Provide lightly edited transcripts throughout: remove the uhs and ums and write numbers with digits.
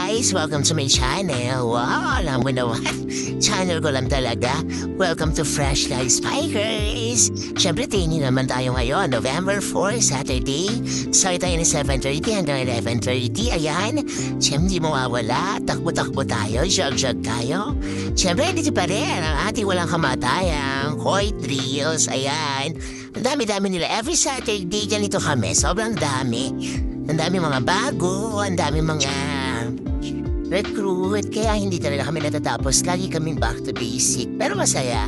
guys! Welcome to my channel. Wow, alam mo naman. Channel ko lang talaga. Welcome to Fresh Life Spikers. Siyempre, tingin naman tayo ngayon. November 4, Saturday. Start tayo ng 7:30 hanggang 11:30. Ayan. Siyempre, di mawawala. Takbo-takbo tayo. Jog-jog tayo. Siyempre, dito pa rin ang ating walang kamatayang Hoy Drills. Ayan. Ang dami-dami nila. Every Saturday, ganito kami. Sobrang dami. Ang dami mga bago, ang dami mga recruit, kaya hindi talaga kami natatapos. Lagi kaming back to basic, pero masaya.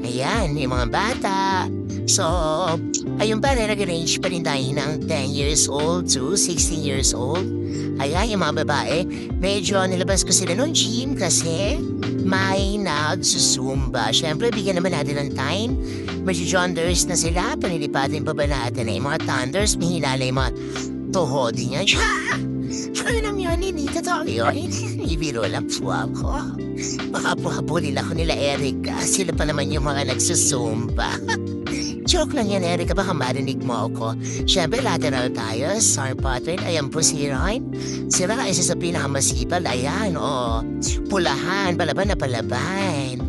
Ayan, yung mga bata. So, ayun pa, nag-range pa rin tayo ng 10 years old to 16 years old. Ayan, yung mga babae, medyo nilabas ko sila ng gym kasi may nagsusumba. Siyempre, bigyan naman natin ng time. Medyo jonders na sila, panilipatin pa ba natin yung mga thunders, mihinala yung mga tuhodi niya. Ano lang yun, hindi totoo yun. Ibiro lang po ako. Baka po habulin ako nila Erica. Sila pa naman yung mga nagsusumba. Joke lang yan, Erica. Baka marinig mo ako. Siyempre, lateral tayo. Star pattern. Ayan po si Ryan. Si Ryan isa sa pinakamasipal. Ayan, pulahan. Palaban na palaban.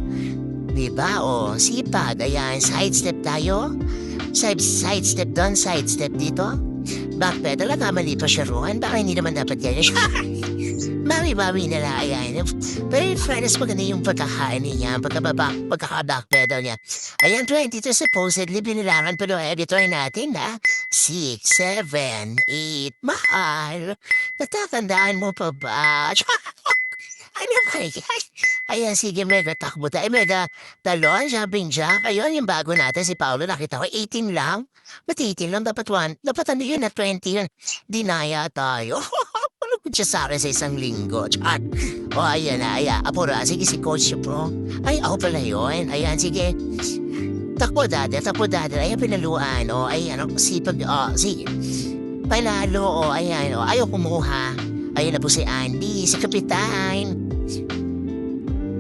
Diba, sipag. Ayan, sidestep tayo. Sidestep doon, sidestep dito. Backpedal at mali pa siya roon. Baka hindi naman dapat ganyan. Bawi-bawi na lang. Ayan. Pero fairness, maganda yung pagkakainin niya. Pagkaka-backpedal niya. Ayan, 22 supposedly binilangan. Pero editor natin na 6, 7, 8. Mahal. Natatandaan mo pa ba? Ano ba yan? Ayan, sige, mega takbo tayo. Mega talon, jumping jack. Ayun, yung bago natin, si Paolo, nakita ko, 18 lang. Ba't 18 lang? Dapat ano yun, na 20 yun. Dinaya tayo. Ano ko siya sa akin sa isang linggo? Chat. Ayan na, ayan. Apura, sige, si Coach Pro. Ay, ako pala yun. Ayan, sige. Takbo dati. Ayan, pinaluan. Ayan, sipag, sige. Panalo, ayan, ayaw kumuha. Ayun na po si Andy, si Kapitan.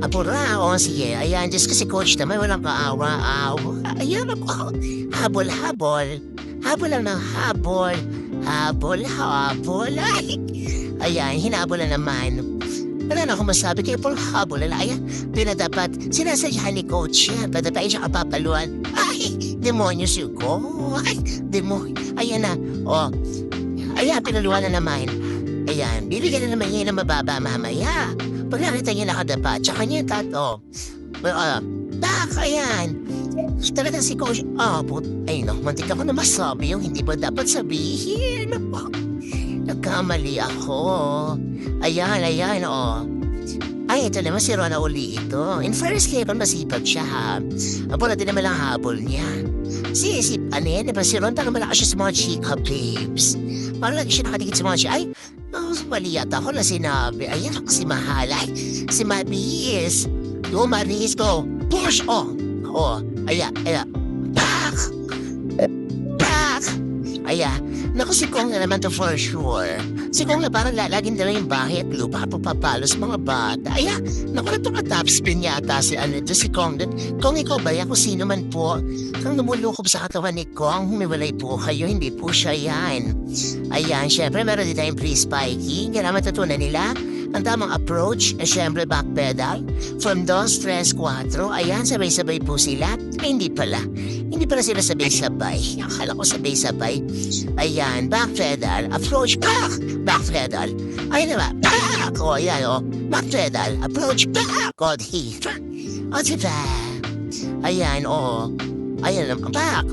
Apura, sige. Ayan, just kasi coach naman, walang kaawa-awa. Ayan ako. Habol. Habol lang ng habol. Habol. Ay. Ayan, hinabol na naman. Wala na akong masabi kayo po habol na. Ayan, doon na dapat sinasadyahan ni coach yan. Padapain siya kapapaluan. Ay, demonyo si Ugo. Ay, demonyo. Ayan na. Ayan, pinaluan na naman. Ayan, bibigyan na naman niya ng mababa mamaya. Pag nakita niya nakadapa, tsaka niya tato. Ayan. Talagang si Coach, ay no, mantik ako na masabi yung hindi ba dapat sabihin. Nagkamali ako. Ayan, Ay, ito naman si Rona uli ito. In fairness kayo, masipag siya ha. Apula din naman ang habol niya. Si Ron, parang malakas siya sa mga chika babes. Parang lagi siya nakatigit sa mga siya. Ay, mali yata ako na sinabi. Ayan ako si Mahalay. Si Mabis. Go, Maris, go. Push, ayan. Back. Ayan. Naku, si Kong na naman to for sure. Si Kong na parang lalagin na lang yung bahay at lupa papapalos mga bata. Ayan. Naku, top spin yata si si Kong. Kong, ikaw ba yan? Kung sino man po. Kang lumulukob sa katawan ni Kong, humiwalay po kayo. Hindi po siya yan. Ayan, syempre meron din tayong pre-spiking. Kaya matutunan nila ang tamang approach, syempre backpedal. From 2, 3, 4. Ayan, sabay-sabay po sila. Ay, hindi pala sila sabay-sabay. Akala ko sabay-sabay. Ayan, backpedal, approach, backpedal. Ayun na ba? Ayan, backpedal, approach, God, diba? Ayan, Ayan, back.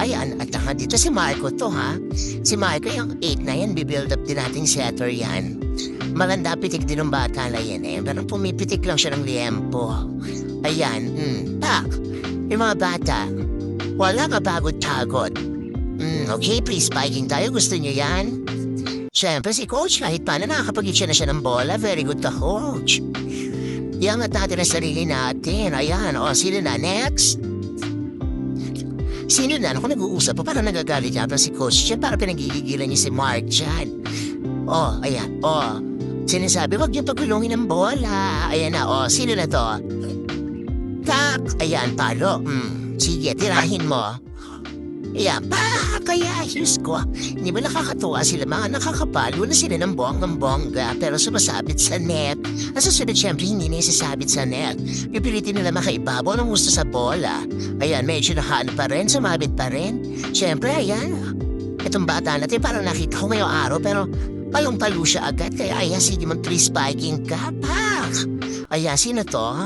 Ayan. At saka dito si Marco to, ha? Si Marco, yung 8 na yan, bibuild up din nating setter yan. Maganda, pitik din ng bata na yan, Pero pumipitik lang siya ng liempo. Ayan, back. Yung mga bata, wala ka pagod-pagod. Okay, please, spiking tayo. Gusto niyo yan? Siyempre, si Coach, kahit paano nakakapag-itcha na siya ng bola. Very good ka, Coach. Iangat natin ang sarili natin. Ayan, sino na next? Sino na? Ako nag-uusap pa. Parang nagagalit yata si Coach dyan. Parang pinagigigilan niya si Mark dyan. Ayan. Sinasabi, wag niyo pagulungin ng bola. Ayan na. Sino na to? Tak! Ayan, palo. Sige, tirahin mo. Ayan, kaya Diyos ko, hindi ba nakakatuwa sila mga nakakapalo na sila ng bonggang-bongga pero sumasabit sa net. Ang susunod syempre hindi na isasabit sa net. Pipilitin nila makaibabaw ng gusto sa bola. Ayan, medyo nakaano pa rin, sumabit pa rin. Syempre, ayan. Itong bata natin parang nakita ko ngayong araw pero palong-palo siya agad. Kaya ayan, sige mag-3-spiking ka. Pak! Ayan, sino to?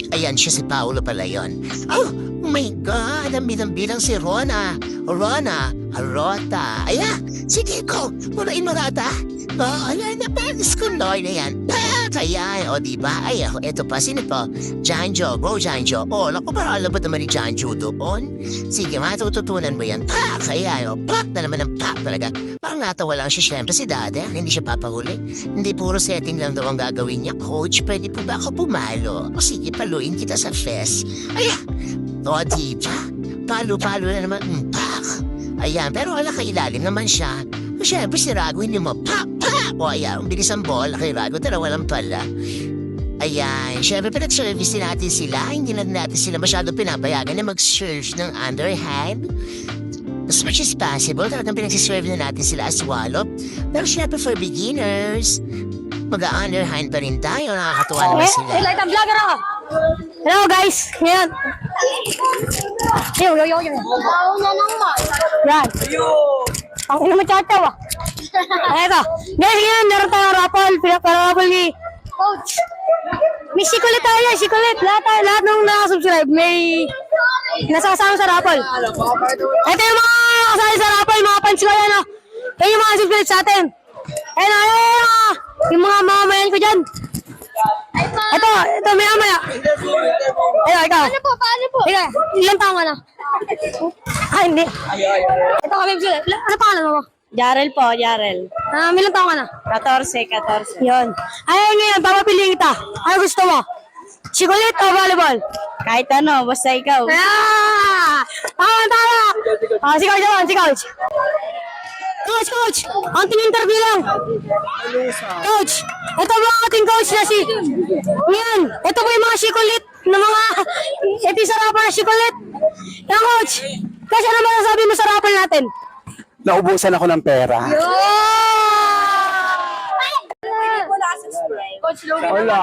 Ayan siya si Paolo pala yun. Oh my God! Ang bilang si Rona. Rota. Ayan, sige ko. Murain mo rata. Ayan, napanis ko Lord na yan. Ayan, o diba? Ay, eto pa, sino po? Janjo, go Janjo. O, naku, parang alam ba naman ni Janjo doon? Sige, matututunan mo yan. Ayan, o, na naman ang talaga. Parang natawa lang siya, syempre si Dada. Hindi siya papahuli. Hindi puro setting lang daw ang gagawin niya. Coach, pwede po ba ako pumalo? O sige, paluin kita sa fest. Ayan, o diba? Palo-palo na naman. Ayan, pero wala kailalim naman siya. O syempre si Rago hindi mo o ayan, ang bilis ang bola kay Rago, tara walang pala. Ayan, syempre pinag-service din natin sila. Hindi na natin sila masyado pinapayagan na mag-serve ng underhand. As much as possible, talagang pinag-serve na natin sila as wallop. Pero syempre for beginners, mag-underhand pa rin tayo. Nakakatuwa naman sila. Hey, light up vlogger ako! Hello guys! Ngayon! Yo! Tao na naman. Yan! Ang ina matataw ah! Eto! Guys, ngayon meron tayong raffle. Pinaparaffle ni Coach! May sikulit tayo! Sikulit! Lahat nung nakasubscribe may nasasama sa raffle. Ito yung mga nakasali sa raffle, mga fans ko yan. Ito yung mga subscribe sa atin. Yung mga mamamayan ko dyan. Ito, maya. Ikaw. Paano po? Ikaw, ilang taong ka na? Hindi. Ito kami, ano pangalan mo? Jarel po, Jarel. Ilang taong ka na? 14. Yun. Ay, ngayon, papapiliin kita. Ano gusto mo? Sikulit o volleyball? Kahit ano, basta ikaw. Tama! Si Coach. Coach! Ang interview lang. Coach, ito po ang ating coach na si... Yan, ito po yung mga sikulit na mga... Ito yung sarapan na sikulit. Yan, Coach. Coach, ano ba nasabi mo sa raffle natin? Naubusan ako ng pera. Coach Logan. Wala.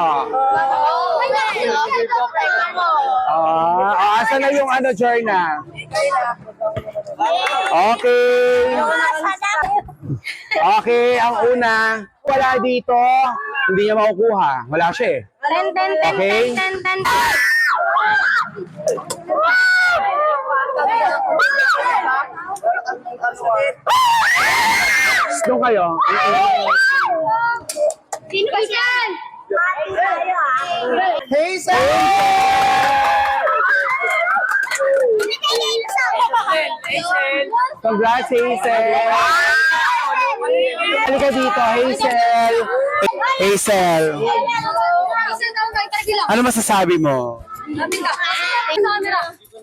Asa na yung ano, Jorna? Okay. Okay, ang una. Wala dito. Hindi niya makukuha. Wala siya eh. Okay? Doon kayo. Sino ba yan? Hazel! Congrats, Hazel! Halika dito, Hazel! Hazel! Ano masasabi mo?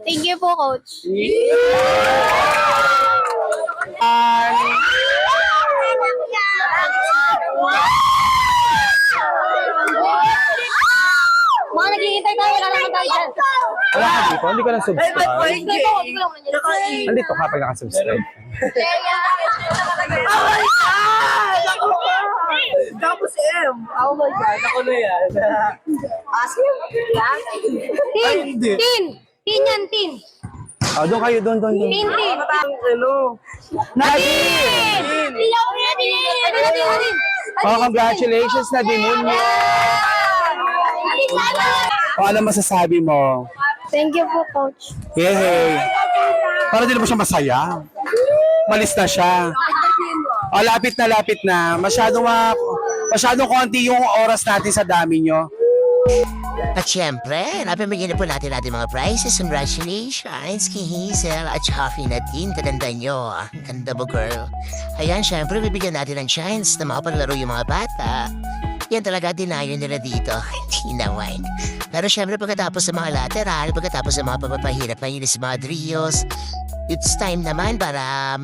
Thank you po, Coach. Mga naghihintay tayo, wala naman tayo dyan. Wala ka dito? Hindi ka lang subscribe? Nandito ka pag nakasubscribe. Tapos M. Oh my God, ako na yan. Tin yan, tin. Doon kayo, doon. Tin. Ano? Nadine! Congratulations, Nadine. Ano masasabi mo? Thank you po, Coach. Yay! Para din mo siya masaya. Malis na siya. Lapit na. Masyadong konti yung oras natin sa dami nyo. At syempre, napamigyan na po natin mga prizes. Congratulations kay Hazel at Chaffee Nadine. Katanda nyo. Ang ganda mo, girl. Ayan, syempre, bibigyan natin ng chance na makapaglaro yung mga bata. Yan talaga dinayo nila dito. Hindi naman. Pero syempre, pagkatapos sa mga lateral, pagkatapos sa mga pagpapahirap na yun sa mga drios, it's time naman para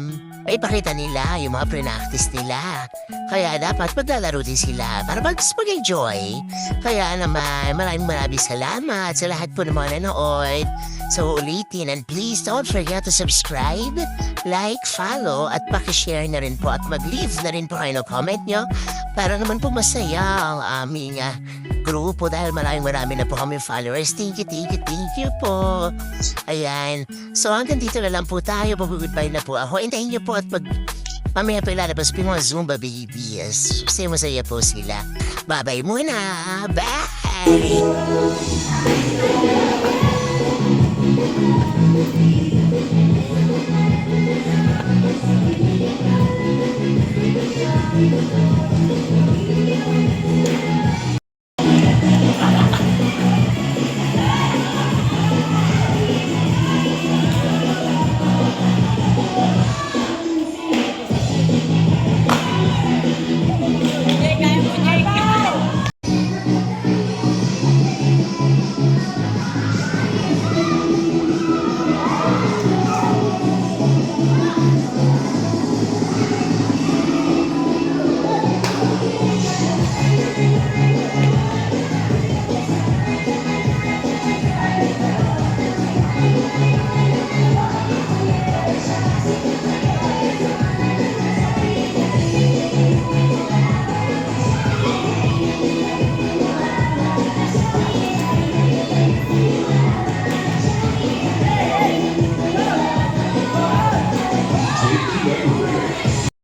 ipakita nila yung mga pre-practice nila. Kaya dapat maglalaro din sila para mag-enjoy. Kaya naman, maraming salamat sa lahat po ng mga nanood. So ulitin, and please don't forget to subscribe, like, follow, at pakishare na rin po at mag-leave na rin po kayo ng comment nyo para naman po masaya ang aming grupo dahil marami na po kami followers. Thank you po. Ayan. So hanggang dito na lang po tayo. Mag-goodbye na po ako. Hintayin nyo po at mamaya pa ilalabas po yung mga Zumba babies. Masaya po sila. Bye-bye muna. Bye!